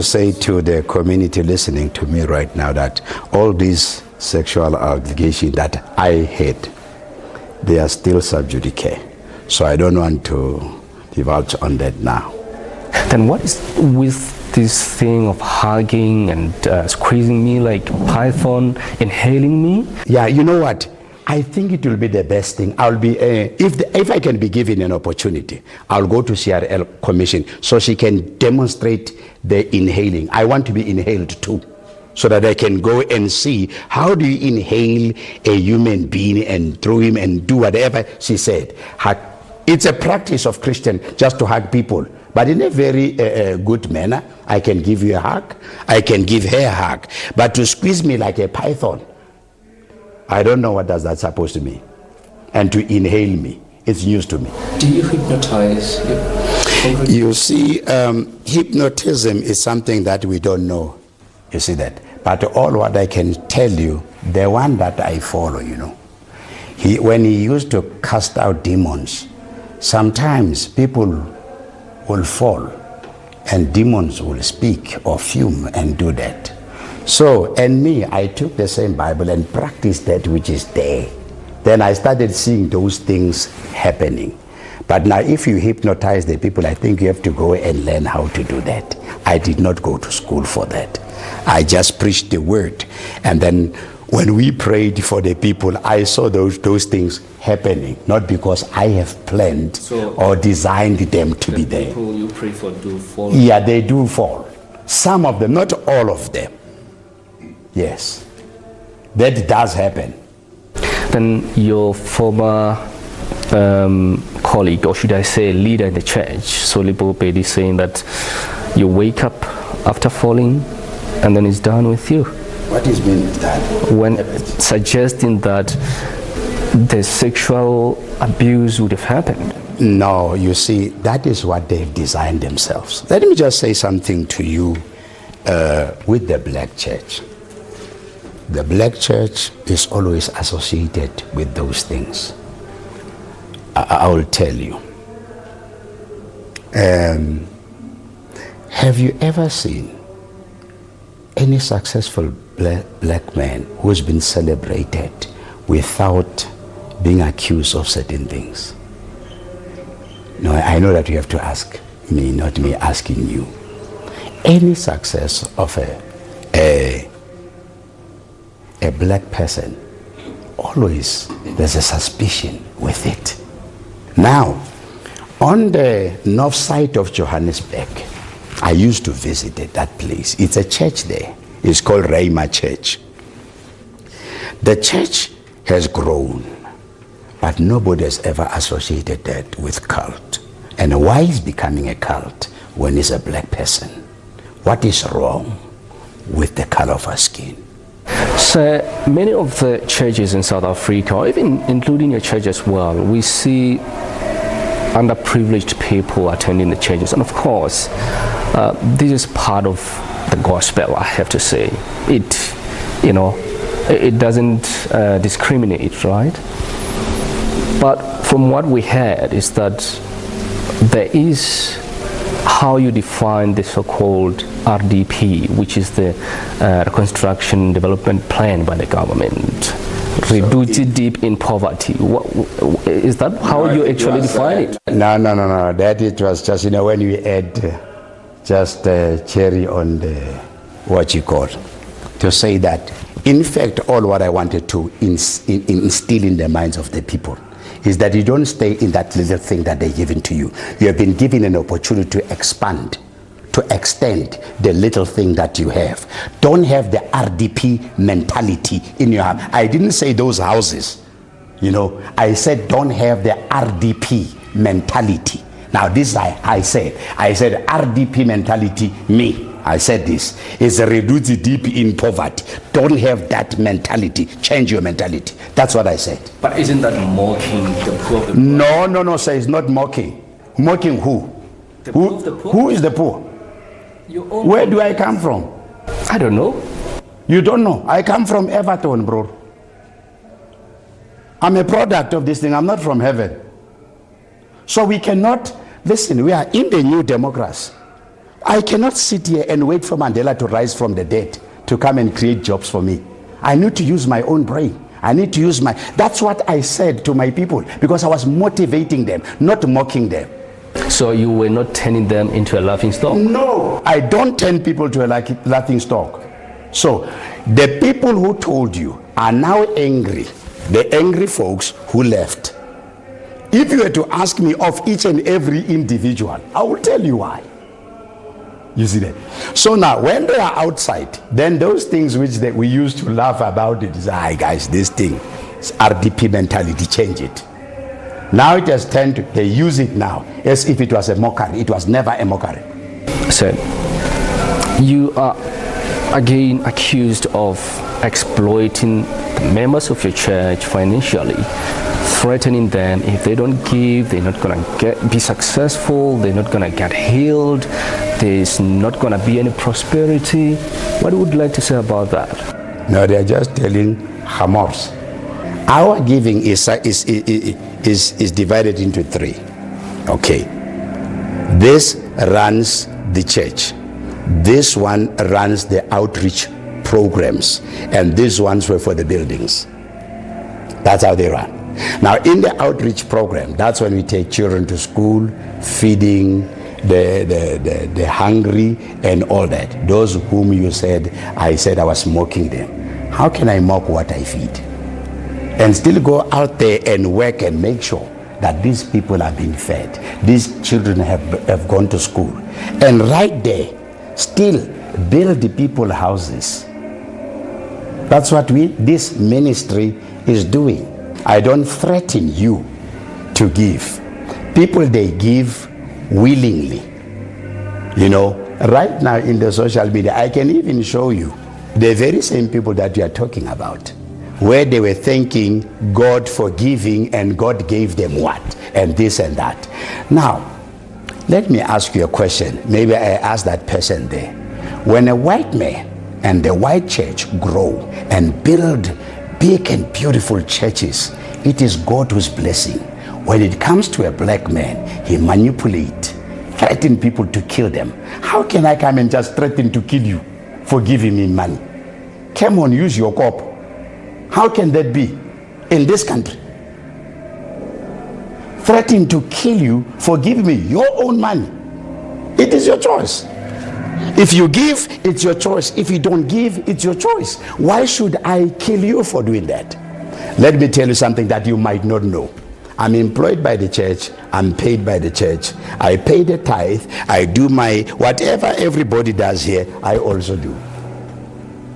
Say to the community listening to me right now that all these sexual allegations that I had, they are still sub judice. So I don't want to divulge on that now. Then what is with this thing of hugging and squeezing me like python, inhaling me? Yeah, you know what? I think it will be the best thing. I'll be if I can be given an opportunity, I'll go to CRL Commission so she can demonstrate the inhaling. I want to be inhaled too, so that I can go and see how do you inhale a human being and through him and do whatever she said. It's a practice of Christian just to hug people, but in a very good manner. I can give you a hug, I can give her a hug, but to squeeze me like a python, I don't know what does that supposed to mean. And to inhale me, it's news to me. Do you hypnotize? You see, hypnotism is something that we don't know. You see that? But all what I can tell you, the one that I follow, you know, when he used to cast out demons, sometimes people will fall and demons will speak or fume and do that. So, and me, I took the same Bible and practiced that which is there. Then I started seeing those things happening. But now if you hypnotize the people, I think you have to go and learn how to do that. I did not go to school for that. I just preached the word. And then when we prayed for the people, I saw those things happening, not because I have planned or designed them to be there. People you pray for do fall? Yeah, they do fall. Some of them, not all of them. Yes, that does happen. Then your former colleague, or should I say leader in the church, Solibo Pedi, saying that you wake up after falling and then it's done with you. What is meant that? When suggesting that the sexual abuse would have happened. No, you see, that is what they've designed themselves. Let me just say something to you with the black church. The black church is always associated with those things. I will tell you. Have you ever seen any successful black man who's been celebrated without being accused of certain things? No, I know that you have to ask me, not me asking you. Any success of a black person, always there's a suspicion with it. Now, on the north side of Johannesburg, I used to visit that place. It's a church there. It's called Rhema Church. The church has grown, but nobody has ever associated that with cult. And why is becoming a cult when it's a black person? What is wrong with the color of our skin? So many of the churches in South Africa, or even including your church as well, we see underprivileged people attending the churches. And of course, this is part of the gospel, I have to say. It doesn't discriminate, right? But from what we heard is that there is how you define the so-called RDP, which is the Reconstruction Development Plan by the government. Reduce it deep in poverty. Is that how you actually define it? No. That it was just, when you add just a cherry on the, what you call, to say that, in fact, all what I wanted to instill in the minds of the people is that you don't stay in that little thing that they're giving to you. You have been given an opportunity to expand, to extend the little thing that you have. Don't have the RDP mentality in your house. I didn't say those houses, I said don't have the RDP mentality. Now this I said RDP mentality, me. I said this is reduced deep in poverty. Don't have that mentality. Change your mentality. That's what I said. But isn't that mocking the poor? No, sir. It's not mocking. Mocking who? The poor of the poor? Who is the poor? Where do I come from? I don't know. You don't know? I come from Everton, bro. I'm a product of this thing. I'm not from heaven. So we cannot, listen, we are in the new democracy. I cannot sit here and wait for Mandela to rise from the dead to come and create jobs for me. I need to use my own brain. I need to use that's what I said to my people, because I was motivating them, not mocking them. So you were not turning them into a laughing stock? No, I don't turn people to a laughing stock. So the people who told you are now angry, the angry folks who left. If you were to ask me of each and every individual, I will tell you why. You see that? So now, when they are outside, then those things which we used to laugh about it is, guys, this thing is RDP mentality, change it. Now it has turned to, they use it now as if it was a mockery. It was never a mockery. So, you are again accused of exploiting the members of your church financially, threatening them if they don't give, they're not going to be successful, they're not going to get healed, there's not going to be any prosperity. What would you like to say about that? No, they're just telling Hamas. Our giving is divided into three. Okay. This runs the church. This one runs the outreach programs. And these ones were for the buildings. That's how they run. Now, in the outreach program, that's when we take children to school, feeding the hungry and all that. Those whom you said, I said I was mocking them. How can I mock what I feed? And still go out there and work and make sure that these people are being fed. These children have gone to school. And right there, still build the people houses. That's what this ministry is doing. I don't threaten you to give. People, they give willingly. You know, right now in the social media, I can even show you the very same people that you are talking about, where they were thanking God for giving and God gave them what, and this and that. Now, let me ask you a question. Maybe I ask that person there. When a white man and the white church grow and build big and beautiful churches, it is God who's blessing. When it comes to a black man, he manipulates, threaten people to kill them. How can I come and just threaten to kill you for giving me money? Come on, use your cop. How can that be in this country? Threatening to kill you for giving me your own money. It is your choice. If you give, it's your choice. If you don't give, it's your choice. Why should I kill you for doing that? Let me tell you something that you might not know. I'm employed by the church. I'm paid by the church. I pay the tithe. I do my, whatever everybody does here, I also do.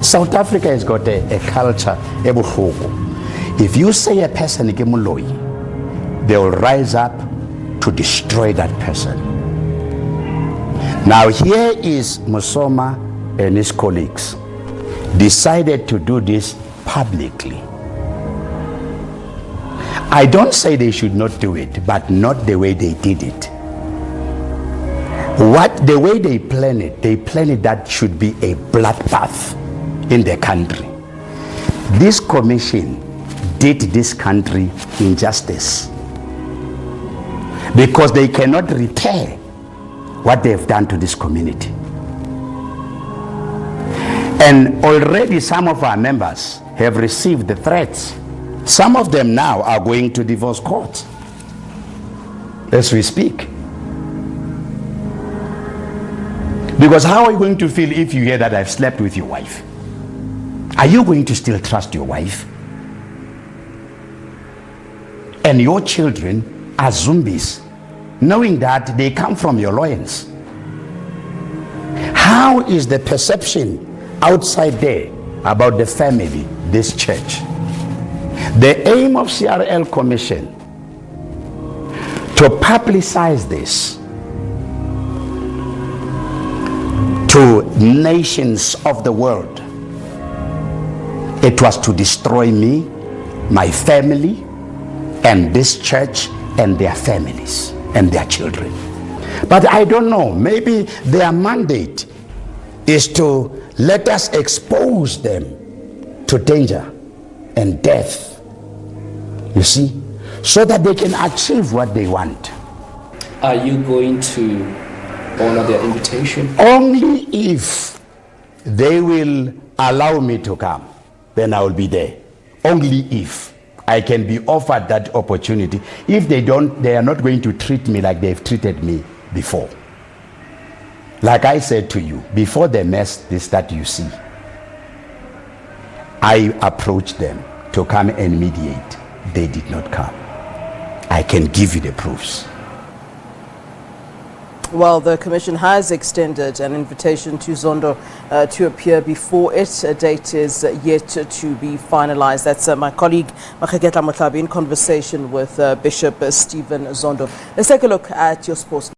South Africa has got a culture. If you say a person, they will rise up to destroy that person. Now here is Musoma and his colleagues decided to do this publicly. I don't say they should not do it, but not the way they did it. The way they plan it that should be a bloodbath in the country. This commission did this country injustice because they cannot repair what they have done to this community. And already some of our members have received the threats. Some of them now are going to divorce court as we speak. Because how are you going to feel if you hear that I've slept with your wife? Are you going to still trust your wife? And your children are zombies, knowing that they come from your loins. How is the perception outside there about the family, this church? The aim of CRL Commission to publicize this to nations of the world. It was to destroy me, my family, and this church and their families and their children. But I don't know, maybe their mandate is to let us expose them to danger and death, you see, so that they can achieve what they want. Are you going to honor their invitation? Only if they will allow me to come, then I will be there. Only if I can be offered that opportunity. If they don't, they are not going to treat me like they've treated me before. Like I said to you, before the mess that you see, I approached them to come and mediate. They did not come. I can give you the proofs. Well, the Commission has extended an invitation to Zondo to appear before it. A date is yet to be finalized. That's my colleague Makhagetla Motlabi in conversation with Bishop Stephen Zondo. Let's take a look at your sports.